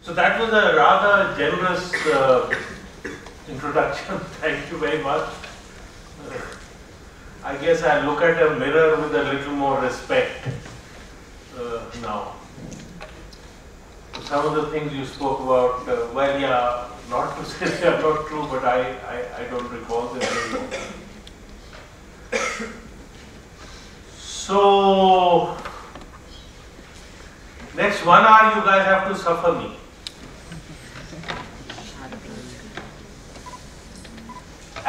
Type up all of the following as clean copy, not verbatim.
So that was a rather generous introduction. Thank you very much. I guess I look at a mirror with a little more respect now. Some of the things you spoke about, well, yeah, not to say they are not true, but I don't recall them anymore. So, next 1 hour you guys have to suffer me.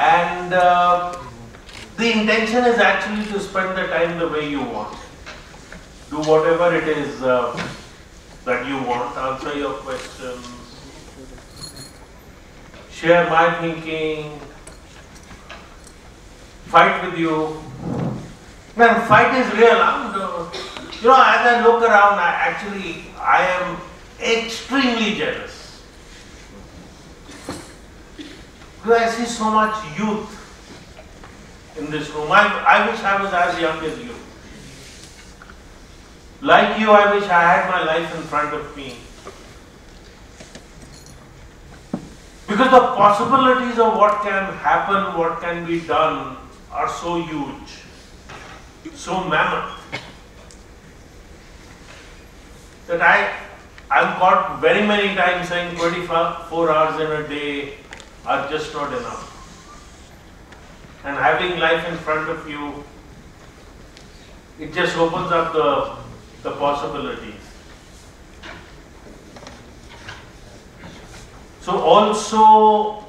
And the intention is actually to spend the time the way you want. Do whatever it is that you want, answer your questions, share my thinking, fight with you. Man, fight is real. You know, as I look around, I am extremely jealous. Because I see so much youth in this room. I wish I was as young as you. Like you, I wish I had my life in front of me. Because the possibilities of what can happen, what can be done are so huge, so mammoth, that I'm caught very many times saying 24 hours in a day are just not enough. And having life in front of you, it just opens up the possibilities. So also,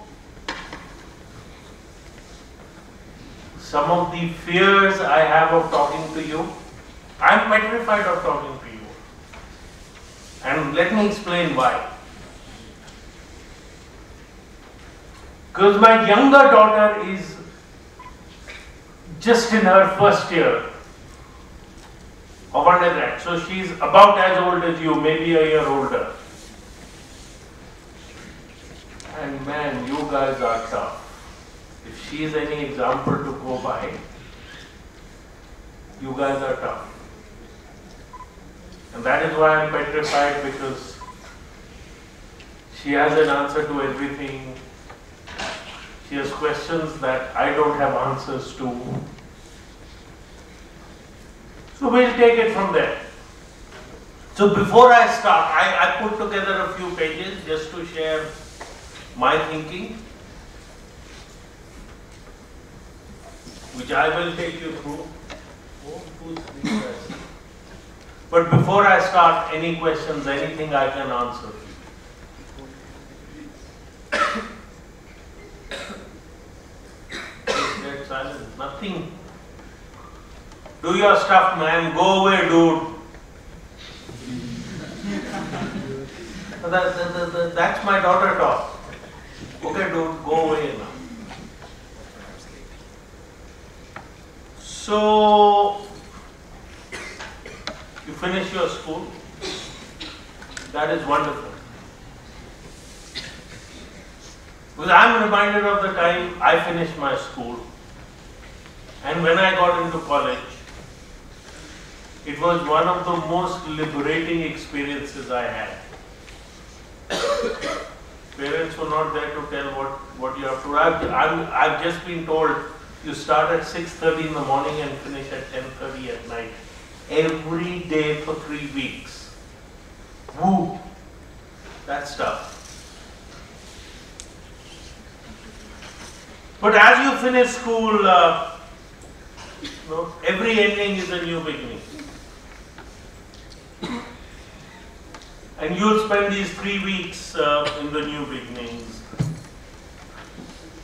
some of the fears I have of talking to you, I'm petrified of talking to you. And let me explain why. Because my younger daughter is just in her first year of undergrad. So she's about as old as you, maybe a year older. And man, you guys are tough. If she is any example to go by, you guys are tough. And that is why I'm petrified, because she has an answer to everything. She has questions that I don't have answers to. So we'll take it from there. So before I start, I put together a few pages just to share my thinking, which I will take you through. 1, 2, 3, 4. But before I start, any questions, anything I can answer. Dead silence, nothing. Do your stuff, man. Go away, dude. That's my daughter talk. Okay, dude, go away now. So, you finish your school. That is wonderful. Because I am reminded of the time I finished my school. And when I got into college, it was one of the most liberating experiences I had. Parents were not there to tell what you have to do. I've just been told you start at 6:30 in the morning and finish at 10:30 at night. Every day for 3 weeks. Woo! That's tough. But as you finish school, every ending is a new beginning. And you'll spend these 3 weeks in the new beginnings.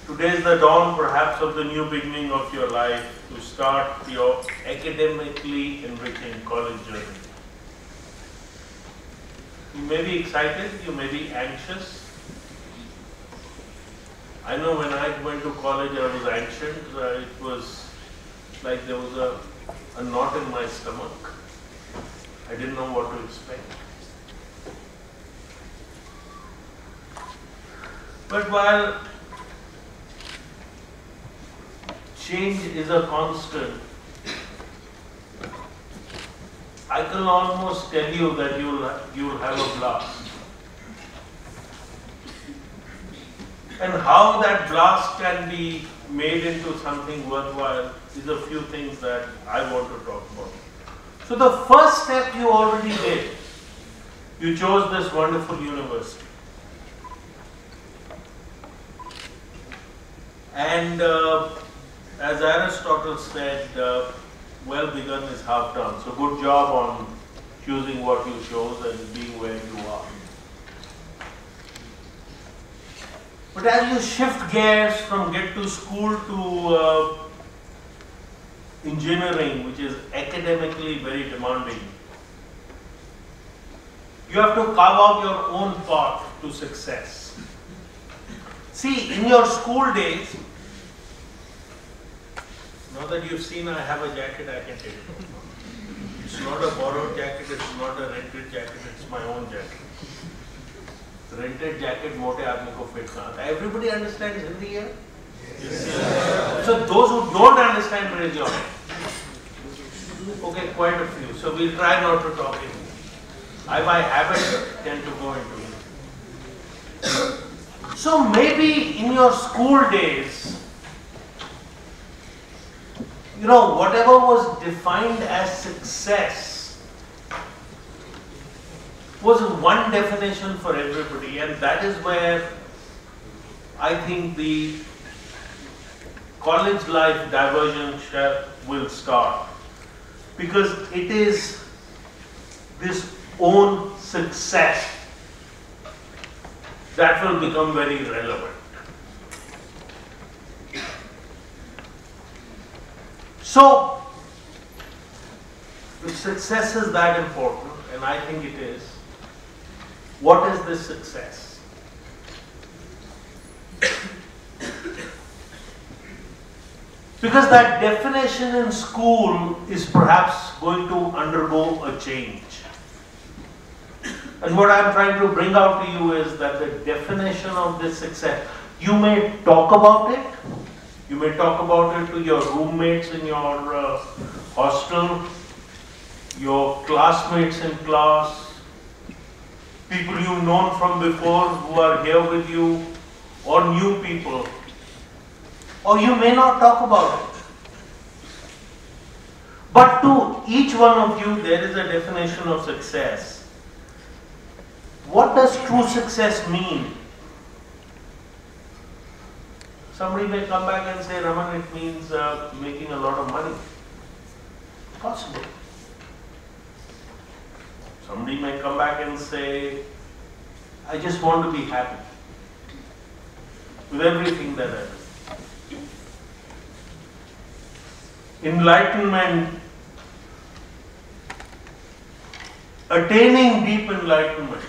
Today is the dawn perhaps of the new beginning of your life, to start your academically enriching college journey. You may be excited, you may be anxious. I know when I went to college I was anxious. It was like there was a knot in my stomach. I didn't know what to expect. But while change is a constant, I can almost tell you that you'll have a blast. And how that blast can be made into something worthwhile is a few things that I want to talk about. So the first step you already did. You chose this wonderful university. And as Aristotle said, well begun is half done. So good job on choosing what you chose and being where you are. But as you shift gears from get to school to engineering, which is academically very demanding, you have to carve out your own path to success. See, in your school days, now that you've seen I have a jacket, I can tell you. It's not a borrowed jacket, it's not a rented jacket, it's my own jacket. Rented jacket, mote aadmi ko fit na aata. Everybody understands Hindi here? Yes. So those who don't understand, raise your hand. Okay, quite a few. So we'll try not to talk in Hindi. I by habit tend to go into Hindi. So maybe in your school days, you know, whatever was defined as success was one definition for everybody, and that is where I think the college life diversion will start, because it is this own success that will become very relevant. So, if success is that important, and I think it is, what is this success? Because that definition in school is perhaps going to undergo a change. And what I'm trying to bring out to you is that the definition of this success, you may talk about it, you may talk about it to your roommates in your hostel, your classmates in class, people you've known from before who are here with you, or new people. Or you may not talk about it. But to each one of you, there is a definition of success. What does true success mean? Somebody may come back and say, Raman, it means making a lot of money. Possible. Somebody may come back and say, I just want to be happy with everything that I do. Enlightenment, attaining deep enlightenment,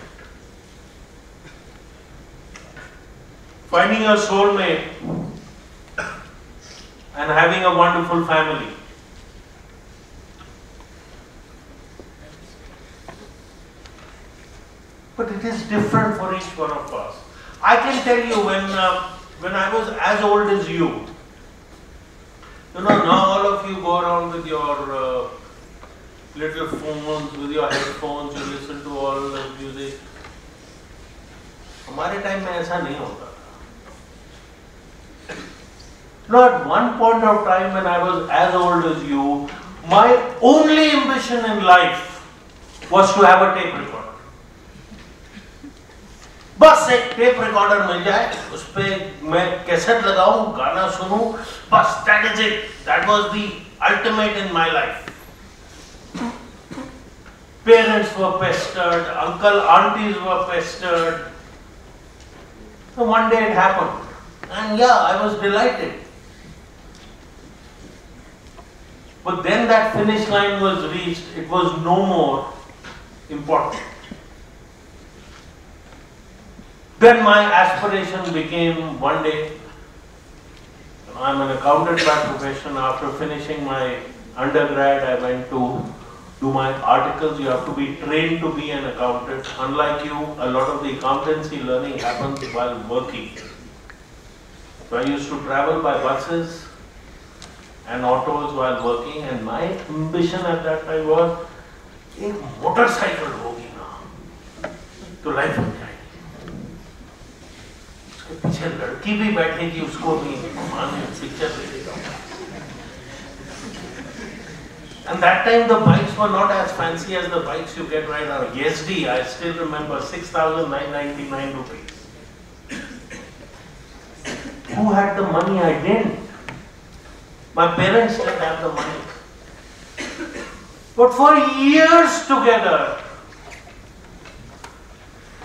finding a soulmate and having a wonderful family. But it is different for each one of us. I can tell you when I was as old as you, now all of you go around with your little phones, with your headphones, you listen to all the music. हमारे time में ऐसा नहीं होता था. At one point of time when I was as old as you, my only ambition in life was to have a tape recorder. बस एक tape recorder मिल जाए, उस पे मैं कैसेट लगाऊं, गाना सुनूं, बस that is it. That was the ultimate in my life. Parents were pestered, uncle, aunties were pestered. So one day it happened, and yeah, I was delighted. But then that finish line was reached, it was no more important. Then my aspiration became one day, I'm an accountant by profession. After finishing my undergrad, I went to do my articles. You have to be trained to be an accountant. Unlike you, a lot of the accountancy learning happens while working. So I used to travel by buses and autos while working, and my ambition at that time was, एक motorcycle होगी ना, तो life हो जाएगी. उसके पीछे लड़की भी बैठेगी, उसको भी पिक्चर ले लेगा. And that time the bikes were not as fancy as the bikes you get right now. YesD, I still remember, 6,999 rupees. Who had the money? I didn't. My parents didn't have the money. But for years together,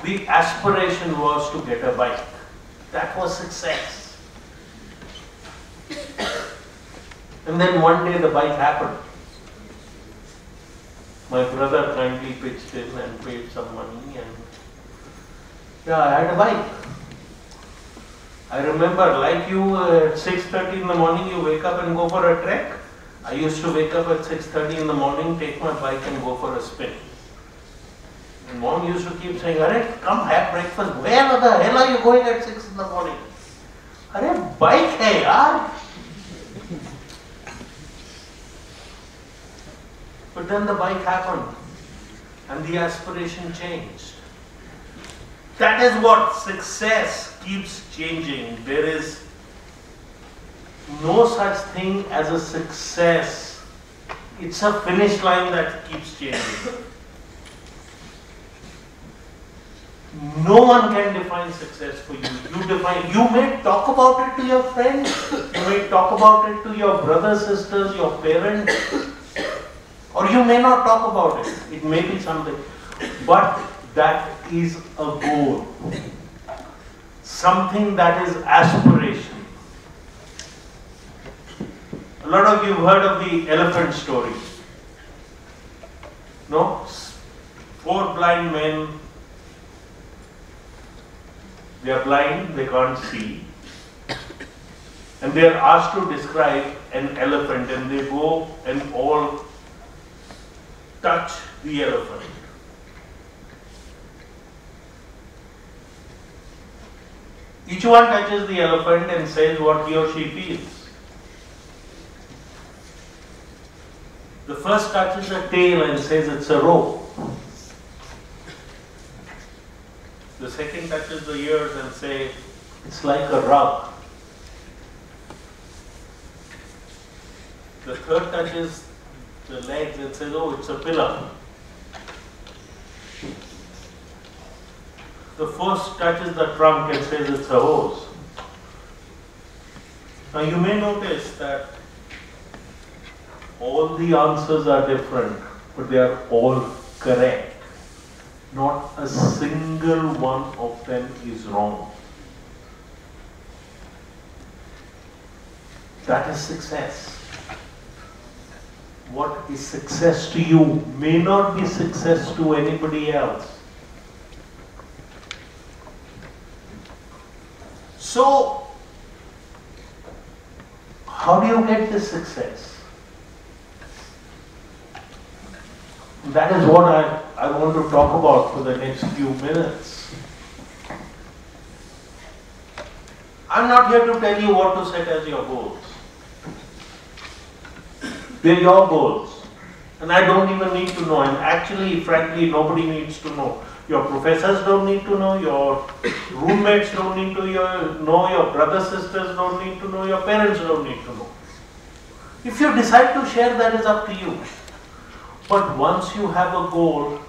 the aspiration was to get a bike. That was success. And then one day the bike happened. My brother kindly pitched in and paid some money, and yeah, I had a bike. I remember, like you, at 6:30 in the morning, you wake up and go for a trek. I used to wake up at 6:30 in the morning, take my bike and go for a spin. And mom used to keep saying, "Arey, come have breakfast." Where the hell are you going at 6 in the morning? Arey, bike hai yaar. But then the bike happened and the aspiration changed. That is what success keeps changing. There is no such thing as a success. It's a finish line that keeps changing. No one can define success for you. You may talk about it to your friends, you may talk about it to your brothers, sisters, your parents, or you may not talk about it. It may be something. But that is a goal. Something that is aspiration. A lot of you have heard of the elephant story. No? 4 blind men. They are blind, they can't see. And they are asked to describe an elephant, and they go and all touch the elephant. Each one touches the elephant and says what he or she feels. The first touches the tail and says it's a rope. The second touches the ears and says it's like a rug. The third touches the legs and says, oh, it's a pillar. The first touches the trunk and says it's a hose. Now you may notice that all the answers are different, but they are all correct. Not a single one of them is wrong. That is success. What is success to you may not be success to anybody else. So, how do you get this success? That is what I want to talk about for the next few minutes. I'm not here to tell you what to set as your goals. They're your goals. And I don't even need to know. And actually, frankly, nobody needs to know. Your professors don't need to know. Your roommates don't need to know. Your brothers, sisters don't need to know. Your parents don't need to know. If you decide to share, that is up to you. But once you have a goal,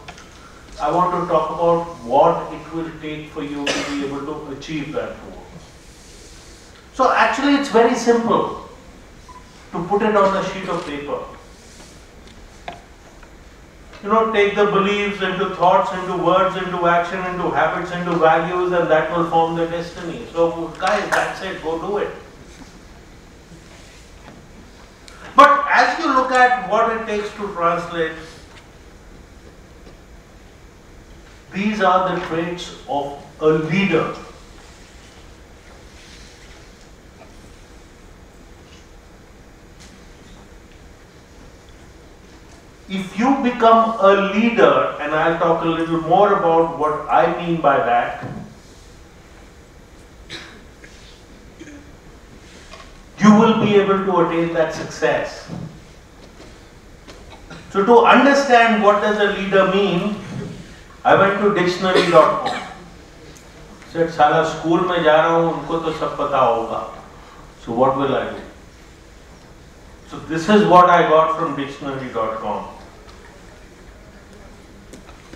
I want to talk about what it will take for you to be able to achieve that goal. So actually, it's very simple to put it on a sheet of paper. You know, take the beliefs into thoughts, into words, into action, into habits, into values, and that will form the destiny. So guys, that's it, go do it. But as you look at what it takes to translate, these are the traits of a leader. If you become a leader, and I'll talk a little more about what I mean by that, you will be able to attain that success. So to understand what does a leader mean, I went to dictionary.com. said, साला school में जा रहा हूँ, उनको तो सब पता होगा. So what will I do? So this is what I got from dictionary.com.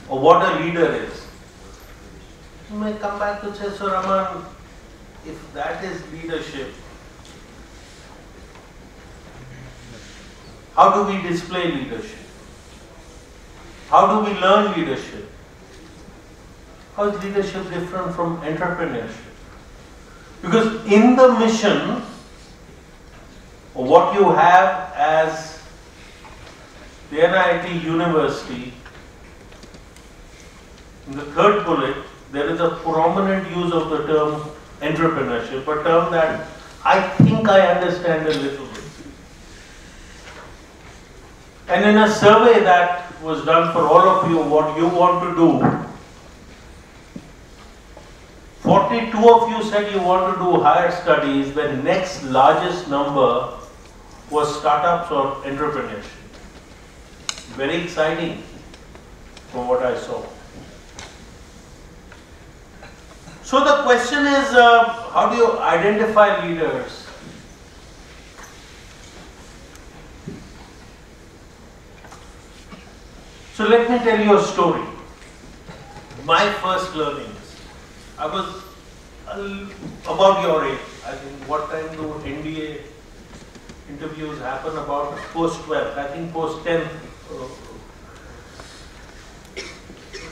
Or what a leader is. You may come back to say, so Raman, if that is leadership, how do we display leadership? How do we learn leadership? How is leadership different from entrepreneurship? Because in the mission, what you have as the NIIT University, in the third bullet, there is a prominent use of the term entrepreneurship, a term that I think I understand a little bit. And in a survey that was done for all of you, what you want to do, 42 of you said you want to do higher studies. The next largest number was startups or entrepreneurship. Very exciting from what I saw. So the question is, how do you identify leaders? So let me tell you a story. My first learnings. I was about your age. I think what time do NDA interviews happen? About post 12th. I think post 10th.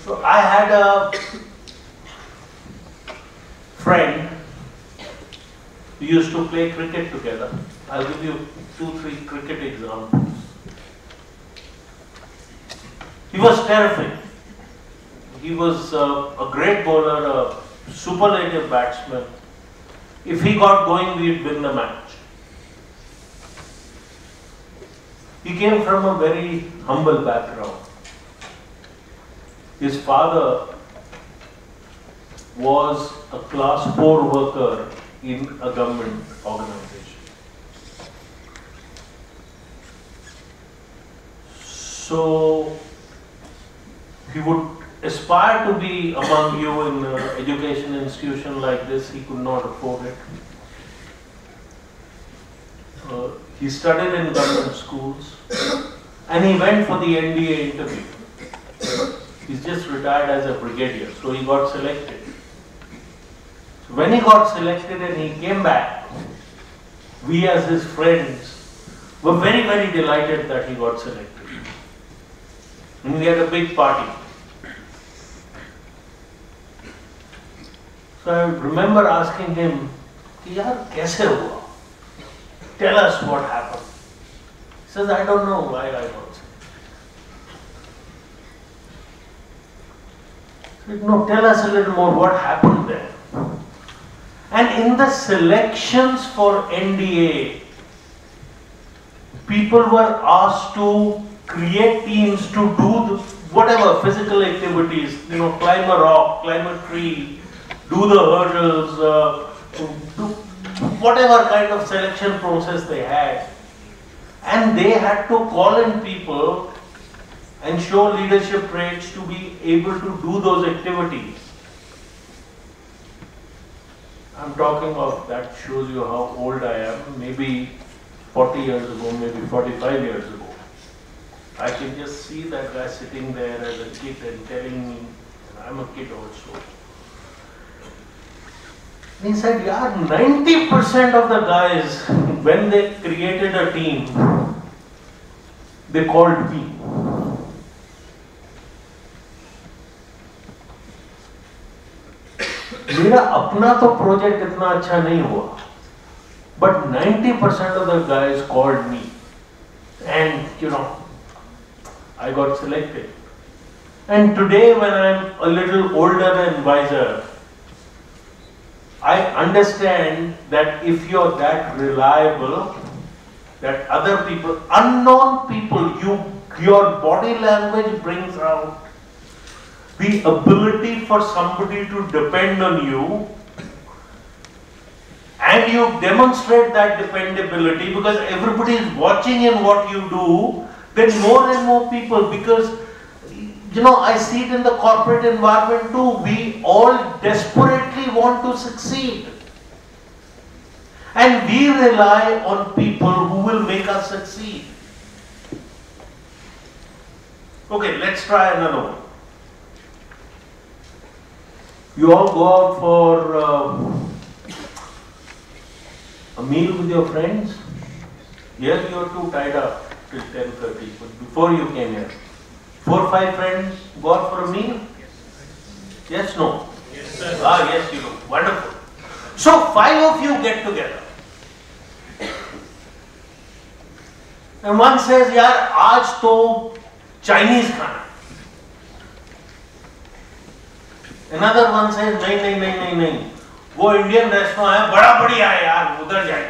So I had a friend. We used to play cricket together. I'll give you 2-3 cricket examples. He was terrific. He was a great bowler, a superlative batsman. If he got going, we'd win the match. He came from a very humble background. His father was a class 4 worker in a government organization. So he would aspire to be among you in an education institution like this. He could not afford it. He studied in government schools and he went for the NDA interview. He's just retired as a brigadier, so he got selected. So when he got selected and he came back, we as his friends were very, very delighted that he got selected. And we had a big party. So I remember asking him, "Yaar, kaise hua? Tell us what happened." He says, "I don't know why I got selected." I said, "No, tell us a little more what happened there." And in the selections for NDA, people were asked to create teams to do whatever physical activities, climb a rock, climb a tree, do the hurdles, do whatever kind of selection process they had. And they had to call in people and show leadership traits to be able to do those activities. I'm talking of, that shows you how old I am, maybe 40 years ago, maybe 45 years ago. I can just see that guy sitting there as a kid and telling me, and I'm a kid also. He said, "Yeah, 90% of the guys, when they created a team, they called me." मेरा अपना तो project इतना अच्छा नहीं हुआ, but 90% of the guys called me, and I got selected. And today, when I'm a little older and wiser, I understand that if you're that reliable, that other people, unknown people, your body language brings out the ability for somebody to depend on you, and you demonstrate that dependability because everybody is watching in what you do, then more and more people, because You know, I see it in the corporate environment too. We all desperately want to succeed. And we rely on people who will make us succeed. Okay, let's try another one. You all go out for a meal with your friends. Here you are too tied up till 10:30, but before you came here. 4 or 5 friends go out for a meal? Yes, no? Yes, sir. Ah, yes, you do. Wonderful. So 5 of you get together. And one says, yaar, aaj to Chinese khana. Another one says, nahi. वो Indian restaurant है, बड़ा बढ़िया है यार, उधर जाए.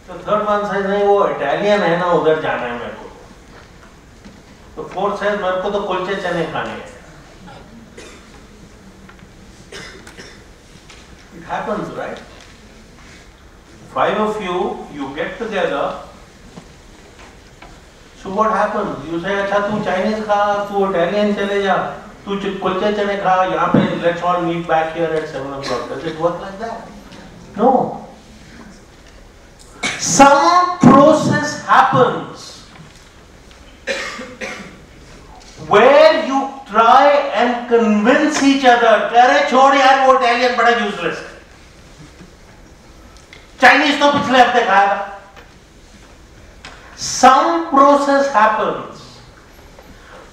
The third one says, नहीं वो Italian है ना, उधर जाना है मेरे को. The fourth says, मेरे को तो कुलचे चने खाने हैं. It happens, right? 5 of you, you get together. So what happens? You say, अच्छा तू Chinese खा, तू Italian चले जा, तू कुलचे चने खा, यहाँ पे let's all meet back here at 7 o'clock. Does it work like that? No. Some process happens where you try and convince each other, अरे छोड़ यार वो Italian बड़ा useless है. Chinese तो पिछले हफ्ते खाया था. Some process happens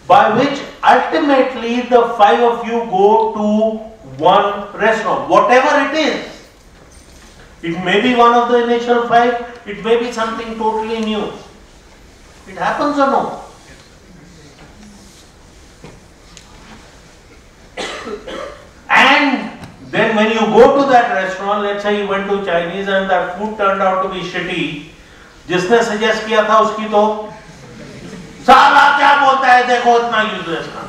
by which ultimately the 5 of you go to one restaurant, whatever it is. It may be one of the initial 5, it may be something totally new. It happens or no? And then when you go to that restaurant, let's say you went to Chinese and that food turned out to be shitty, जिसने suggest किया था उसकी तो साला क्या बोलता है देखो इतना useless ना.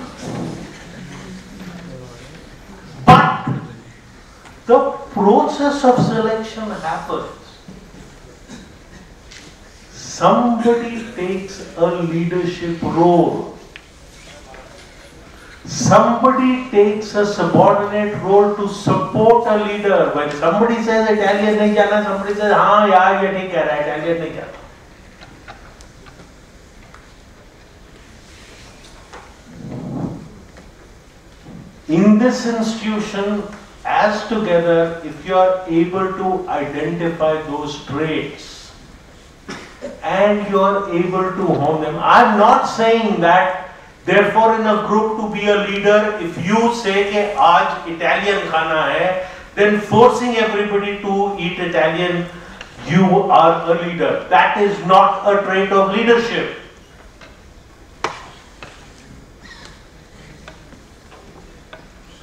But the process of selection happens. Somebody takes a leadership role. Somebody takes a subordinate role to support a leader. When somebody says Italian नहीं जाना, somebody says हाँ यार ये ठीक कह रहा है, Italian नहीं जाना. In this institution, as together, if you are able to identify those traits and you are able to hone them, I am not saying that therefore in a group to be a leader, if you say कि आज Italian खाना है, then forcing everybody to eat Italian, you are a leader. That is not a trait of leadership.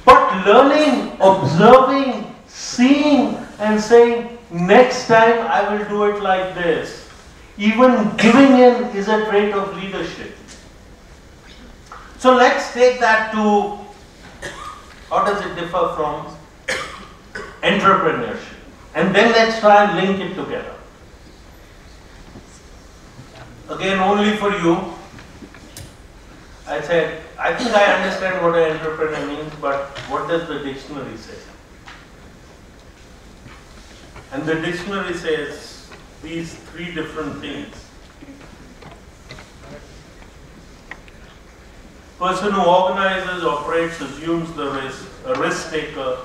But learning, observing, seeing and saying, next time I will do it like this. Even giving in is a trait of leadership. So let's take that to, how does it differ from entrepreneurship? And then let's try and link it together. Again, only for you. I said, I think I understand what an entrepreneur means, but what does the dictionary say? And the dictionary says these 3 different things. Person who organizes, operates, assumes the risk, a risk taker,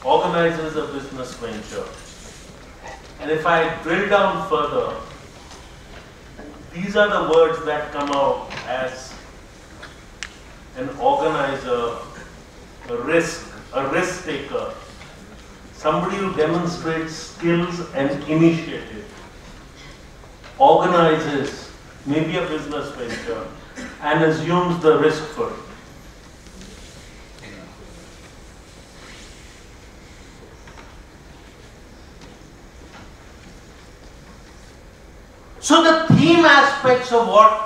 organizes a business venture. And if I drill down further, these are the words that come out as an organizer, a risk taker, somebody who demonstrates skills and initiative, organizes maybe a business venture, and assumes the risk for it. So the theme aspects of what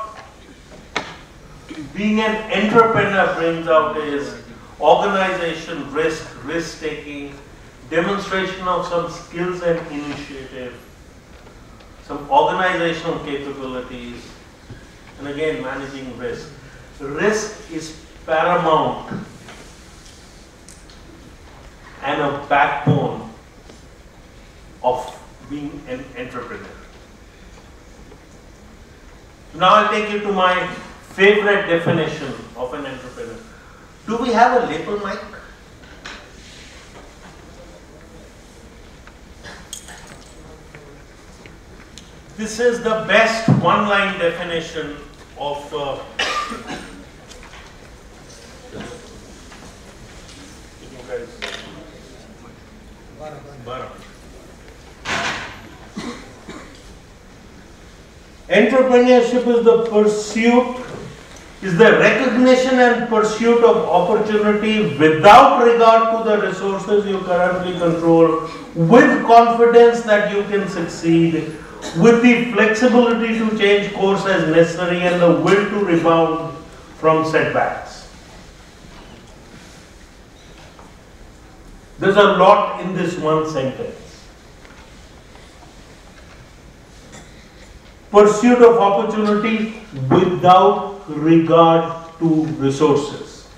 being an entrepreneur brings out is organization, risk-taking, demonstration of some skills and initiative, some organizational capabilities, and again managing risk. risk is paramount and a backbone of being an entrepreneur. Now I'll take you to my favorite definition of an entrepreneur. Do we have a lapel mic? This is the best one-line definition of entrepreneurship is the recognition and pursuit of opportunity without regard to the resources you currently control, with confidence that you can succeed, with the flexibility to change course as necessary and the will to rebound from setbacks. There's a lot in this one sentence. Pursuit of opportunity without regard to resources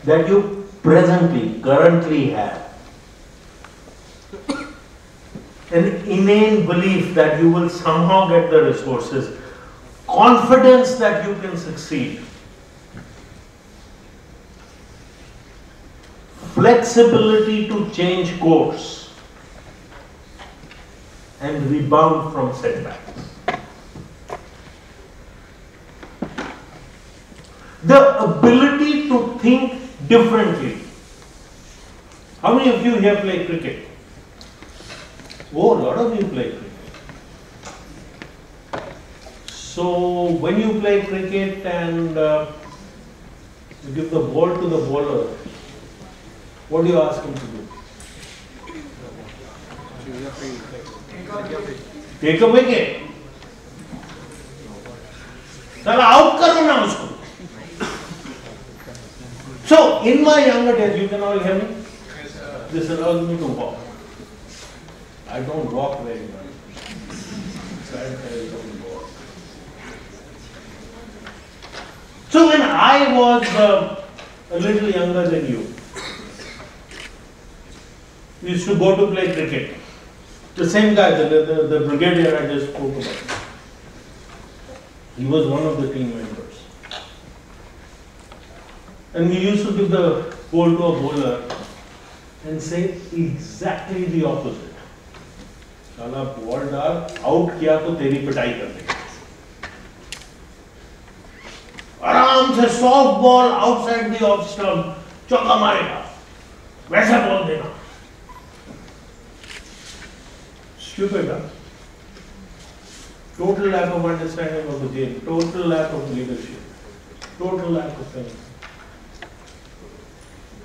that you currently have. An inane belief that you will somehow get the resources, confidence that you can succeed, flexibility to change course and rebound from setbacks. The ability to think differently. How many of you here play cricket? Oh, a lot of you play cricket. So, when you play cricket and you give the ball to the bowler, what do you ask him to do? Take a wicket. Sala, out karo na usko. So, in my younger days, you can all hear me? This allows me to walk. I don't walk very well. So when I was a little younger than you, we used to go to play cricket. The same guy, the brigadier I just spoke about. He was one of the team members. And we used to give the ball to a bowler and say exactly the opposite. साला ball डाल, out किया तो तेरी पिटाई कर देगा. आराम से soft ball outside the off stump चौका मारेगा, वैसा बॉल देना. Stupid, huh? Total lack of understanding of the game, total lack of leadership, total lack of things.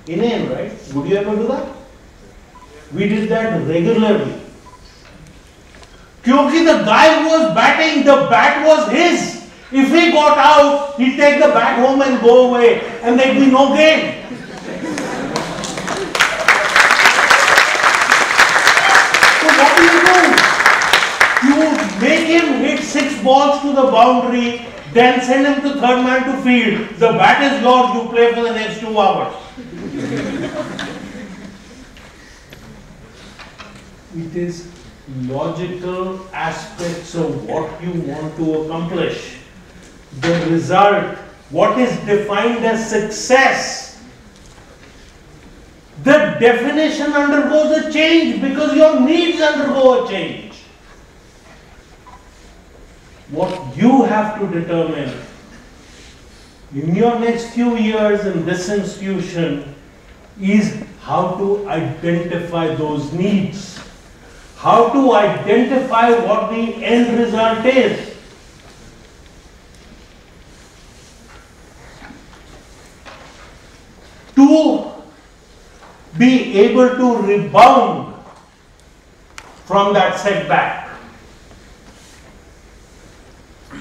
Inane, right? Would you ever do that? We did that regularly. Because the guy was batting, the bat was his. If he got out, he'd take the bat home and go away, and there'd be no game. So what do? You make him hit 6 balls to the boundary, then send him to third man to field. The bat is yours, you play for the next 2 hours. It is logical aspects of what you want to accomplish. The result, what is defined as success. The definition undergoes a change because your needs undergo a change. What you have to determine in your next few years in this institution is how to identify those needs. How to identify what the end result is. To be able to rebound from that setback.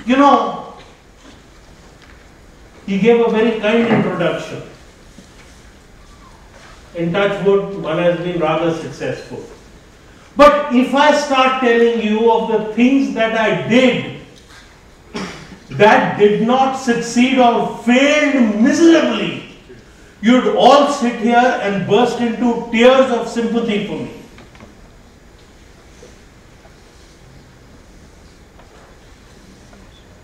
You know, he gave a very kind introduction. In touch wood, one has been rather successful. But if I start telling you of the things that I did that did not succeed or failed miserably, you'd all sit here and burst into tears of sympathy for me.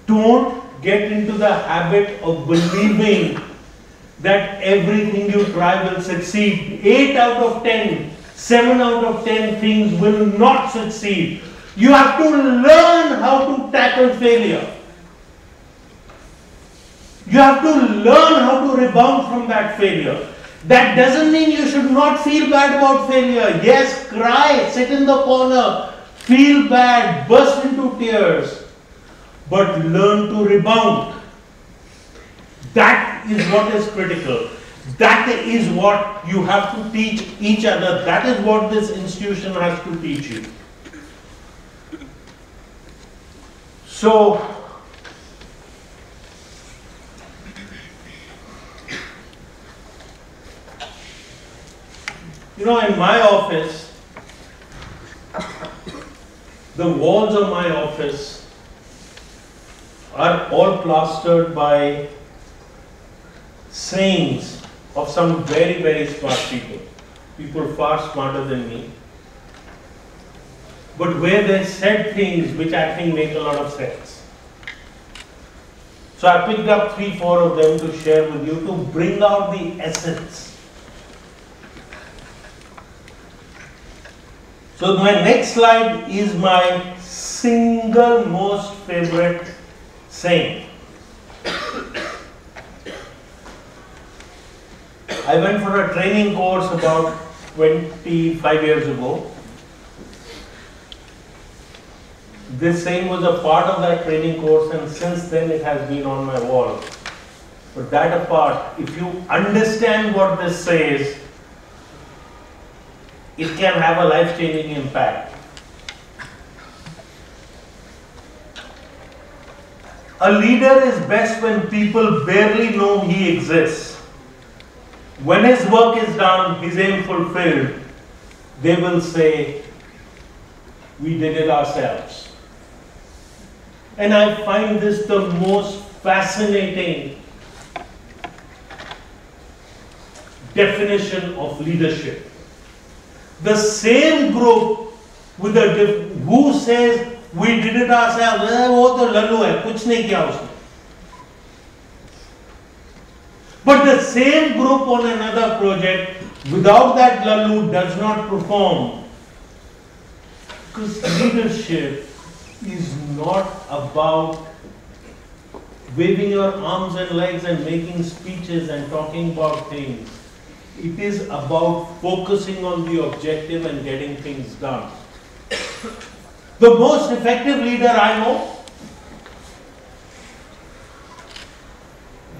Don't get into the habit of believing that everything you try will succeed. 8 out of 10, 7 out of 10 things will not succeed. You have to learn how to tackle failure. You have to learn how to rebound from that failure. That doesn't mean you should not feel bad about failure. Yes, cry, sit in the corner, feel bad, burst into tears. But learn to rebound. That is what is critical. That is what you have to teach each other. That is what this institution has to teach you. So, in my office, the walls of my office are all plastered by sayings of some very, very smart people. People far smarter than me. But where they said things which I think make a lot of sense. So I picked up 3-4 of them to share with you to bring out the essence. So my next slide is my single most favorite saying. I went for a training course about 25 years ago. This saying was a part of that training course, and since then it has been on my wall. But that apart, if you understand what this says, it can have a life-changing impact. A leader is best when people barely know he exists. When his work is done, his aim fulfilled, they will say, we did it ourselves. And I find this the most fascinating definition of leadership. The same group with who says we did it ourselves, वो तो लल्लू है, कुछ नहीं किया उसने. But the same group on another project, without that lallu, does not perform. Because leadership is not about waving your arms and legs and making speeches and talking about things. It is about focusing on the objective and getting things done. The most effective leader I know,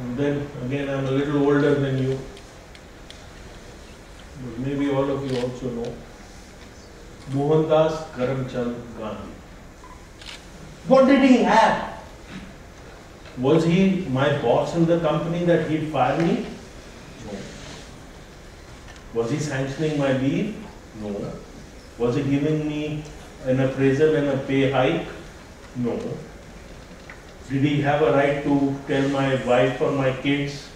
and then again I'm a little older than you, but maybe all of you also know, Mohandas Karamchand Gandhi. What did he have? Was he my boss in the company that he'd fire me? No. Was he sanctioning my leave? No. Was he giving me an appraisal and a pay hike? No. Did he have a right to tell my wife or my kids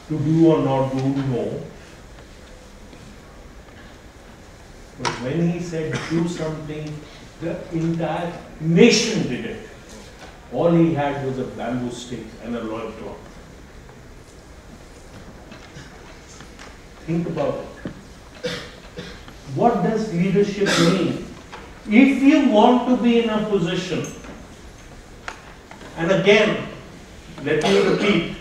to do or not do? No. But when he said do something, the entire nation did it. All he had was a bamboo stick and a loincloth. Think about it. What does leadership mean? If you want to be in a position, and again, let me repeat,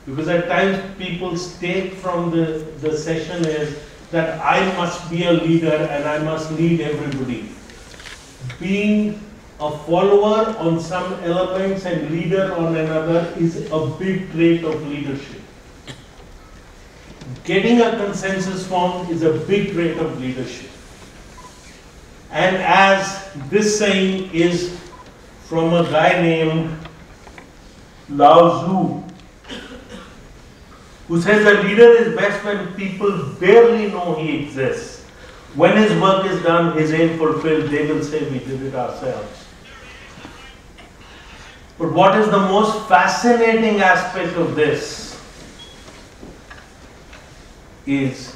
because at times people's take from the session is that I must be a leader and I must lead everybody. Being a follower on some elements and leader on another is a big trait of leadership. Getting a consensus formed is a big trait of leadership. And as this saying is from a guy named Lao Tzu, who says a leader is best when people barely know he exists. When his work is done, his aim fulfilled, they will say we did it ourselves. But what is the most fascinating aspect of this is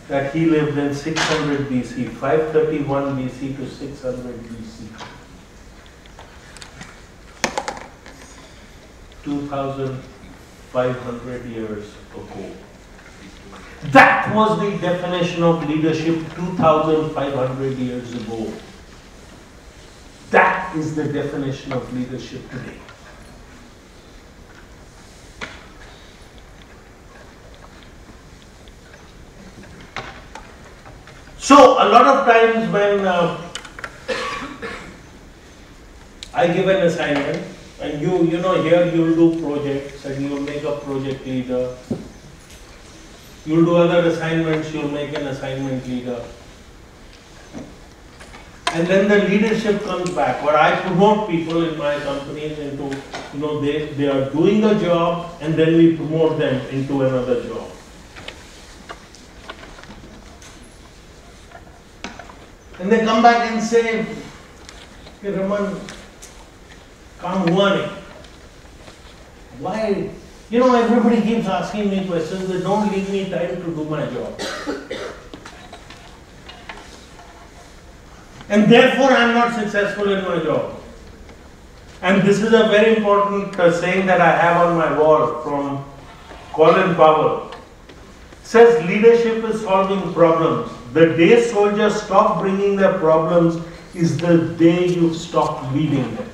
that he lived in 600 BC, 531 BC to 600 BC. 2,500 years ago. That was the definition of leadership 2,500 years ago. That is the definition of leadership today. So, a lot of times when I give an assignment, and you know, here you'll do projects and you'll make a project leader. You'll do other assignments, you'll make an assignment leader. And then the leadership comes back, or I promote people in my companies into, they are doing a job and then we promote them into another job. And they come back and say, hey Raman, काम हुआ नहीं. Why? Everybody keeps asking me questions. They don't leave me time to do my job. And therefore I am not successful in my job. And this is a very important saying that I have on my wall from Colin Powell. It says leadership is solving problems. The day soldiers stop bringing their problems is the day you stop leading them.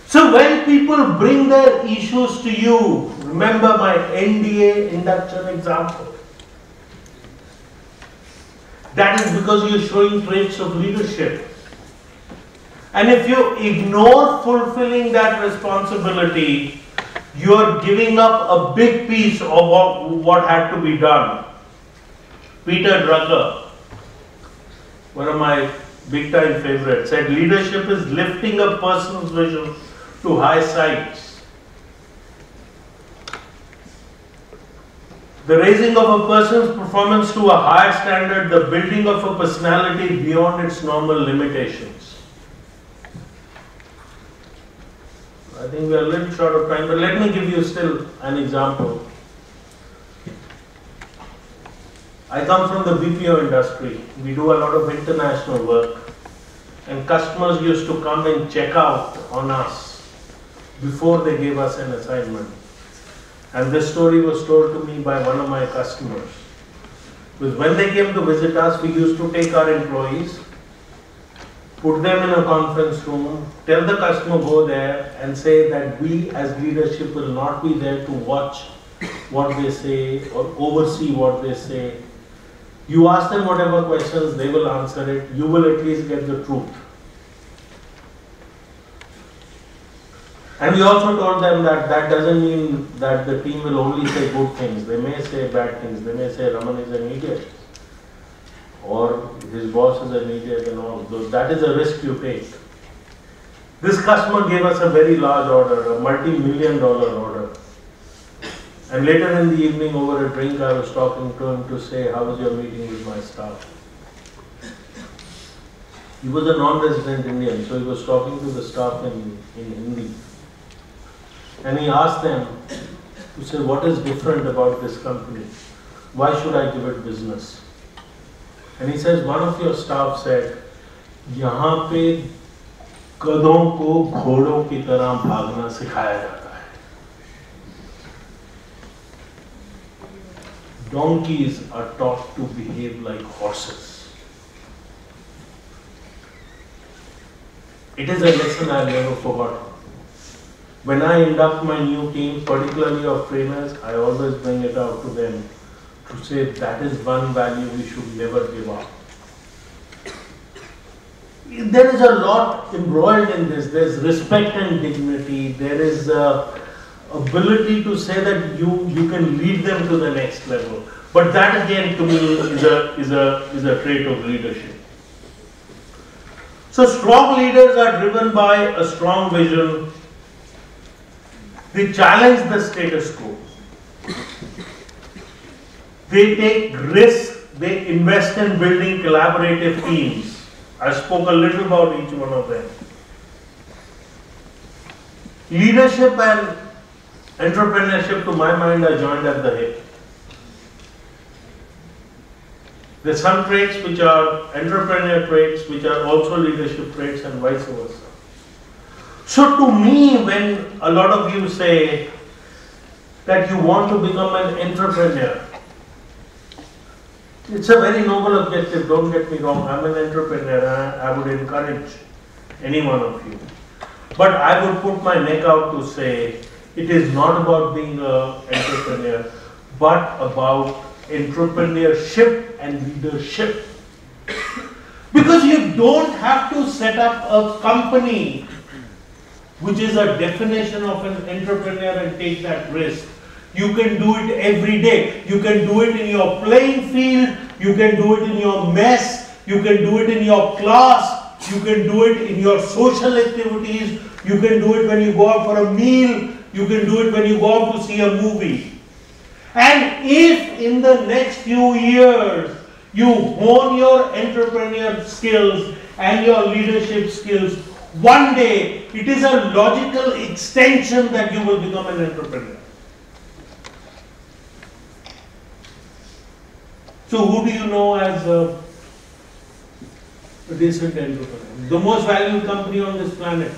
So when people bring their issues to you, remember my NDA induction example. That is because you're showing traits of leadership. And if you ignore fulfilling that responsibility, you're giving up a big piece of what had to be done. Peter Drucker, one of my big time favorites, said leadership is lifting a person's vision to high heights. The raising of a person's performance to a higher standard, the building of a personality beyond its normal limitations. I think we are a little short of time, but let me give you still an example. I come from the BPO industry. We do a lot of international work, and customers used to come and check out on us before they gave us an assignment. And this story was told to me by one of my customers. Because when they came to visit us, we used to take our employees, put them in a conference room, tell the customer go there and say that we as leadership will not be there to watch what they say or oversee what they say. You ask them whatever questions, they will answer it. You will at least get the truth. And we also told them that that doesn't mean that the team will only say good things. They may say bad things. They may say Raman is an idiot, or his boss is an idiot and all. That is a risk you take. This customer gave us a very large order, a multi-million-dollar order. And later in the evening over a drink, I was talking to him to say, how was your meeting with my staff? He was a non-resident Indian, so he was talking to the staff in Hindi. And he asked them to say, what is different about this company? Why should I give it business? And he says, one of your staff said, यहाँ पे गधों को घोड़ों की तरह भागना सिखाया जाता है. Donkeys are taught to behave like horses. It is a lesson I've never forgotten. When I induct my new team, particularly of trainers, I always bring it out to them to say that is one value we should never give up. There is a lot embroiled in this. There is respect and dignity. There is ability to say that you can lead them to the next level. But that again to me is a trait of leadership. So strong leaders are driven by a strong vision. They challenge the status quo. They take risks. They invest in building collaborative teams. I spoke a little about each one of them. Leadership and entrepreneurship, to my mind, are joined at the hip. There are some traits which are entrepreneur traits, which are also leadership traits, and vice versa. So to me, when a lot of you say that you want to become an entrepreneur, it's a very noble objective, don't get me wrong. I'm an entrepreneur and I would encourage any one of you. But I would put my neck out to say it is not about being an entrepreneur, but about entrepreneurship and leadership. Because you don't have to set up a company, which is a definition of an entrepreneur, and take that risk. You can do it every day. You can do it in your playing field. You can do it in your mess. You can do it in your class. You can do it in your social activities. You can do it when you go out for a meal. You can do it when you go out to see a movie. And if in the next few years you hone your entrepreneurial skills and your leadership skills, one day it is a logical extension that you will become an entrepreneur. So who do you know as a decent entrepreneur? The most valued company on this planet?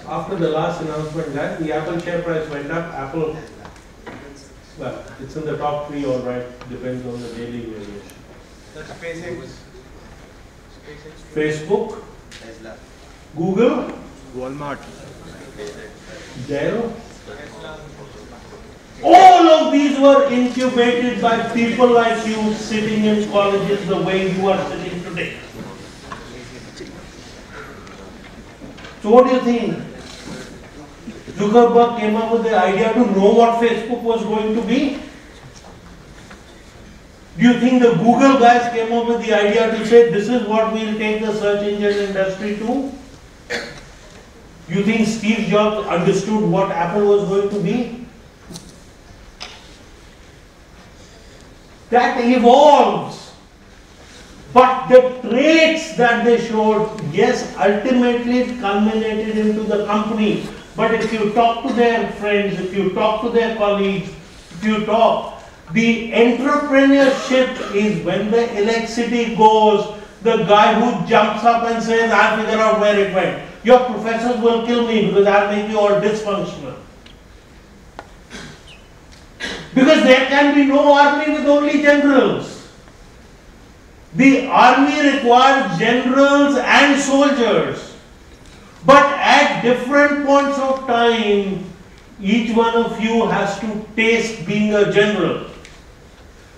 After the last announcement that the Apple share price went up, Apple, well, it's in the top 3 all right, depends on the daily variation. That's SpaceX. Facebook, Google, Walmart, Dell. All of these were incubated by people like you sitting in colleges the way you are sitting today. So what do you think? Zuckerberg came up with the idea to know what Facebook was going to be? Do you think the Google guys came up with the idea to say this is what we will take the search engine industry to? Do you think Steve Jobs understood what Apple was going to be? That evolves. But the traits that they showed, yes, ultimately it culminated into the company. But if you talk to their friends, if you talk to their colleagues, if you talk, the entrepreneurship is when the electricity goes, the guy who jumps up and says, I'll figure out where it went. Your professors will kill me because I'll make you all dysfunctional. Because there can be no army with only generals. The army requires generals and soldiers. But at different points of time, each one of you has to taste being a general.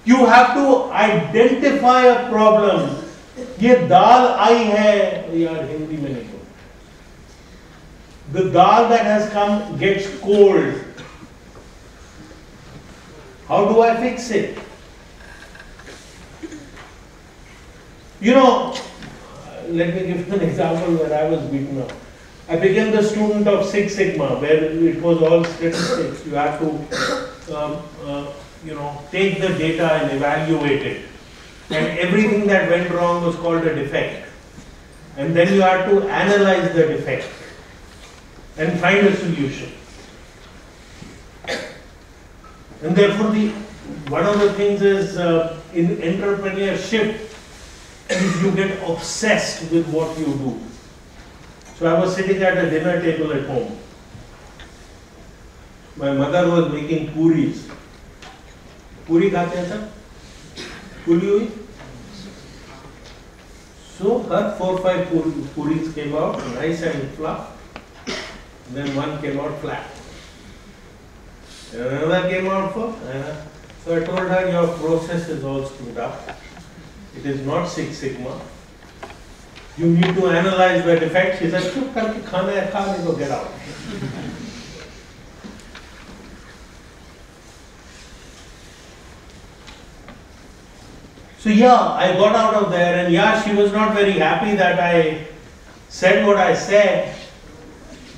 You have to identify a problem. ये दाल आई है यार हिंदी में नहीं. The dal that has come gets cold. How do I fix it? You know, let me give you an example where I was beaten up. I became the student of Six Sigma, where it was all statistics. You have to, take the data and evaluate it. And everything that went wrong was called a defect. And then you have to analyze the defect and find a solution. And therefore, one of the things is in entrepreneurship is you get obsessed with what you do. So I was sitting at a dinner table at home. My mother was making puris. Puri khate hain sir? Puri hui? So her 4 or 5 puris came out nice and fluff. And then one came out flat. And another came out so I told her, your process is all screwed up. It is not Six Sigma. You need to analyze the defect. She said, "Chup karke khana hai, kha nahi to get out." So yeah, I got out of there, and yeah, she was not very happy that I said what I said,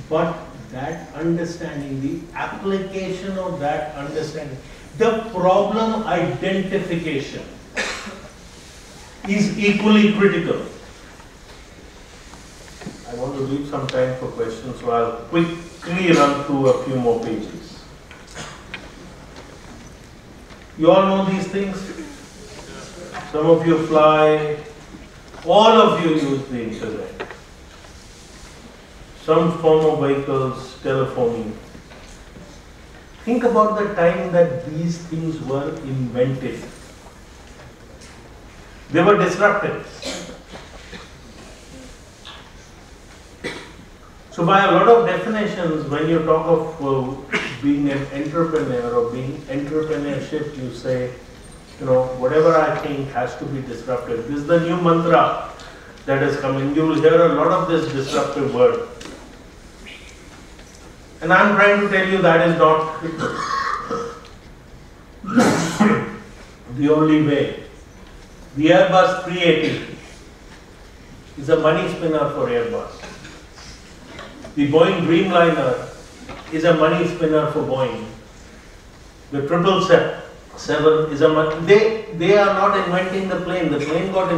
but that understanding, the application of that understanding, the problem identification is equally critical. I want to leave some time for questions, so I'll quickly run through a few more pages. You all know these things? Some of you fly, all of you use the internet. Some form of vehicles, telephoning. Think about the time that these things were invented. They were disruptive. So by a lot of definitions, when you talk of being an entrepreneur or being entrepreneurship, you say, whatever I think has to be disruptive. This is the new mantra that is coming. You will hear a lot of this disruptive word. And I'm trying to tell you that is not the only way. The Airbus 380 is a money spinner for Airbus. The Boeing Dreamliner is a money spinner for Boeing. The 777 is a money. They are not inventing the plane. The plane got invented.